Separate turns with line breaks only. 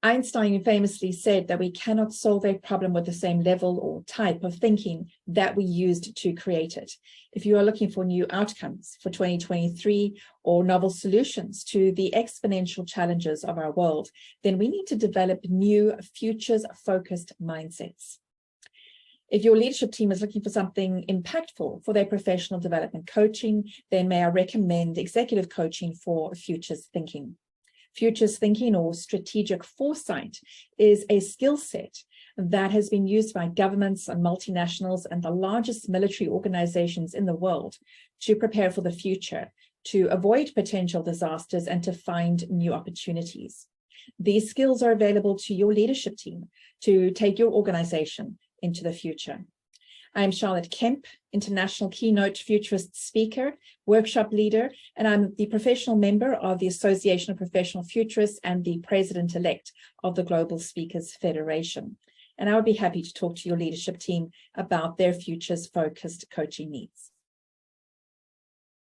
Einstein famously said that we cannot solve a problem with the same level or type of thinking that we used to create it. If you are looking for new outcomes for 2023 or novel solutions to the exponential challenges of our world, then we need to develop new futures-focused mindsets. If your leadership team is looking for something impactful for their professional development coaching, then may I recommend executive coaching for futures thinking. Futures thinking, or strategic foresight, is a skill set that has been used by governments and multinationals and the largest military organizations in the world to prepare for the future, to avoid potential disasters, and to find new opportunities. These skills are available to your leadership team to take your organization into the future. I'm Charlotte Kemp, International Keynote Futurist speaker, workshop leader, and I'm the professional member of the Association of Professional Futurists and the president-elect of the Global Speakers Federation. And I would be happy to talk to your leadership team about their futures-focused coaching needs.